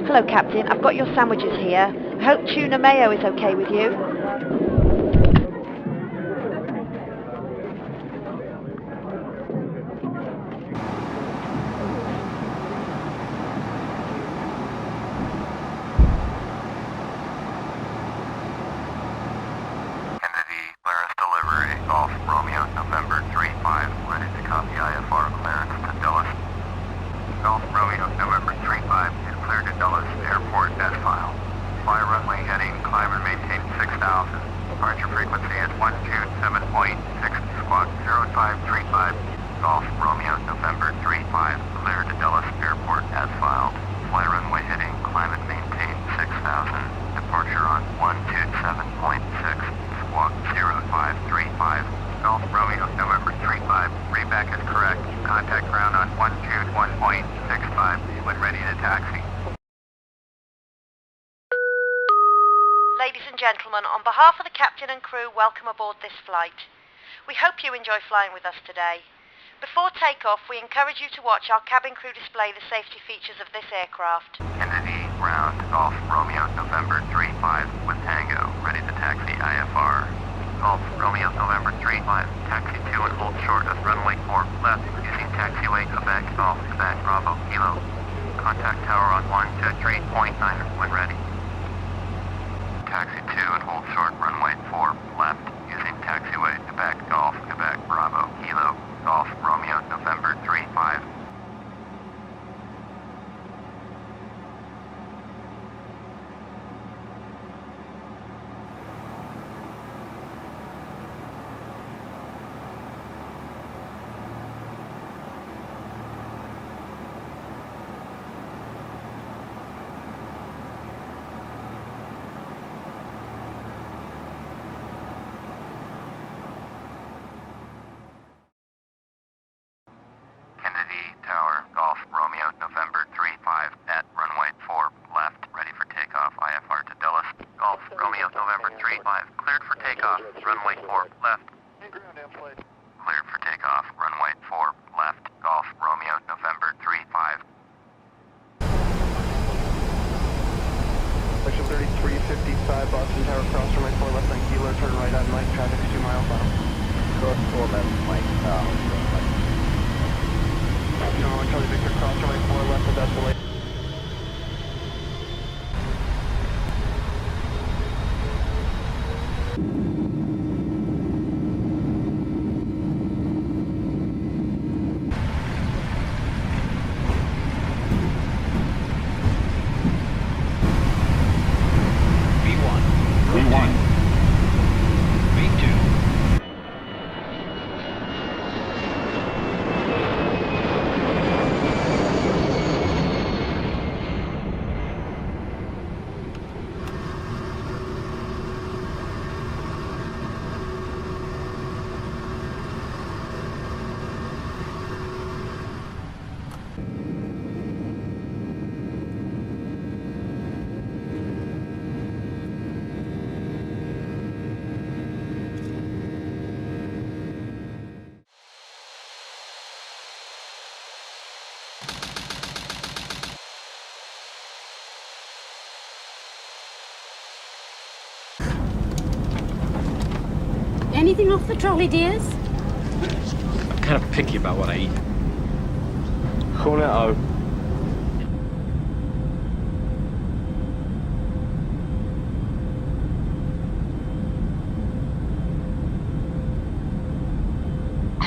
Hello, Captain. I've got your sandwiches here. I hope tuna mayo is okay with you. Golf Romeo November 35, ready to copy IFR clearance to Dulles. Golf Romeo November 35 is cleared to Dulles Airport as filed. Fly runway heading, climb and maintain 6,000. Departure frequency is 127.6, squawk 0535. Golf Romeo November 35, cleared to Dulles Airport as filed. Fly runway heading, climb and maintain 6,000. Departure on 127.6. Squawk 0535. Golf Romeo November 35. Readback is correct. Contact ground on 121.65 when ready to taxi. Ladies and gentlemen, on behalf of the captain and crew, welcome aboard this flight. We hope you enjoy flying with us today. Before takeoff, we encourage you to watch our cabin crew display the safety features of this aircraft. Kennedy ground, Golf Romeo November 35 with Tango, ready to taxi IFR. Golf Romeo November 35, taxi 2 and hold short of runway 4 left, using taxiway Quebec Golf Quebec Bravo Kilo. Contact tower on 123.9 when ready. Taxi 2 and hold short runway 4 left, using taxiway Quebec Golf Quebec Bravo Kilo. Golf Romeo November 35. Kennedy Tower, Golf Romeo November 35 at runway 4 left, ready for takeoff, IFR to Dulles. Golf Romeo November 35, cleared for takeoff, runway 4 left. Cleared for takeoff, runway 4 left, Golf Romeo November 35. Section 3355, Boston Tower, cross runway 4 left on Kilo, turn right on Mike, traffic 2 miles final. Cross 4 left, Mike, Charlie Victor, cross runway 4 left and decimal. V1. V2. Anything off the trolley, dears? I'm kind of picky about what I eat. Cornetto.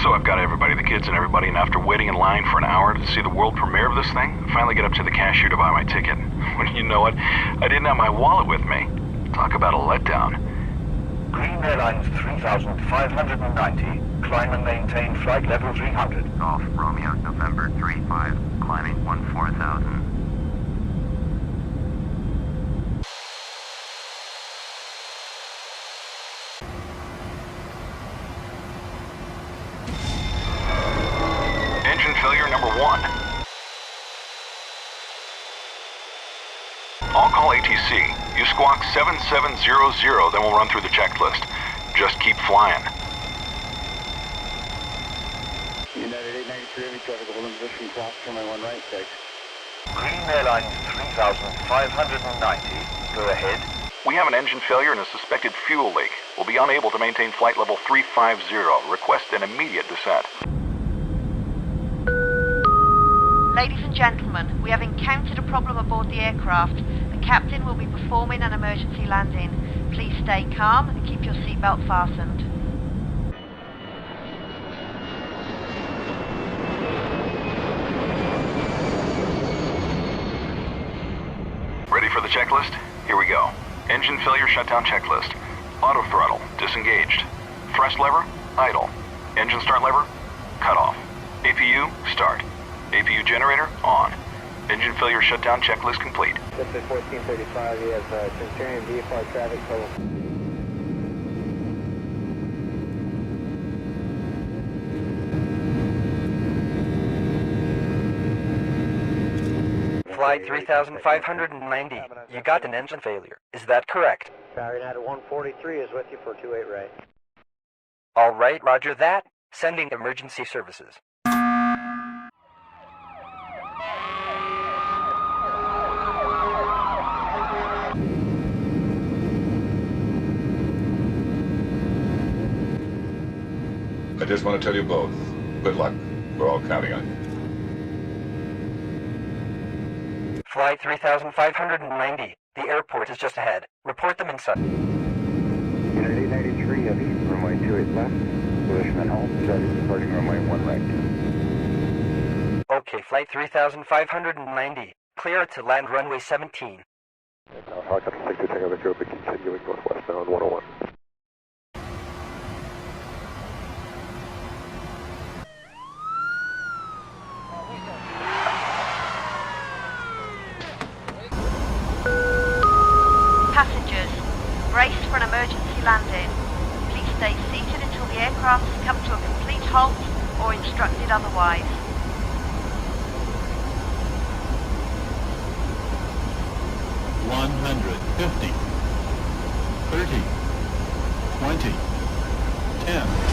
So I've got everybody, the kids and everybody, and after waiting in line for an hour to see the world premiere of this thing, I finally get up to the cashier to buy my ticket. When you know it, I didn't have my wallet with me. Talk about a letdown. Green Airlines 3590, climb and maintain flight level 300. Golf Romeo November 35, climbing 14,000. Engine failure number 1. I'll call ATC. You squawk 7700, then we'll run through the checklist. Just keep flying. United 893, traffic, hold in position, cross, turn my 1 right, thanks. Green Airlines 3590. Go ahead. We have an engine failure and a suspected fuel leak. We'll be unable to maintain flight level 350. Request an immediate descent. Ladies and gentlemen, we have encountered a problem aboard the aircraft. The captain will be performing an emergency landing. Please stay calm and keep your seatbelt fastened. Ready for the checklist? Here we go. Engine failure shutdown checklist. Auto throttle, disengaged. Thrust lever, idle. Engine start lever, cut off. APU, start. APU generator, on. Engine failure shutdown checklist complete. This is 1435, he has Centurion VFR traffic total. Flight 3590. You got an engine failure. Is that correct? United 143 is with you for 28 right. All right, roger that. Sending emergency services. I just want to tell you both, good luck. We're all counting on you. Flight 3590. The airport is just ahead. Report them inside. United 893, heavy, runway 28 left, position at home, starting departing runway 1 right. Okay, flight 3590. Clear to land runway 17. Helicopter 60, take over Ethiopia, continuing northwestbound 101. Passengers, brace for an emergency landing. Please stay seated until the aircraft has come to a complete halt or instructed otherwise. 150, 30, 20, 10.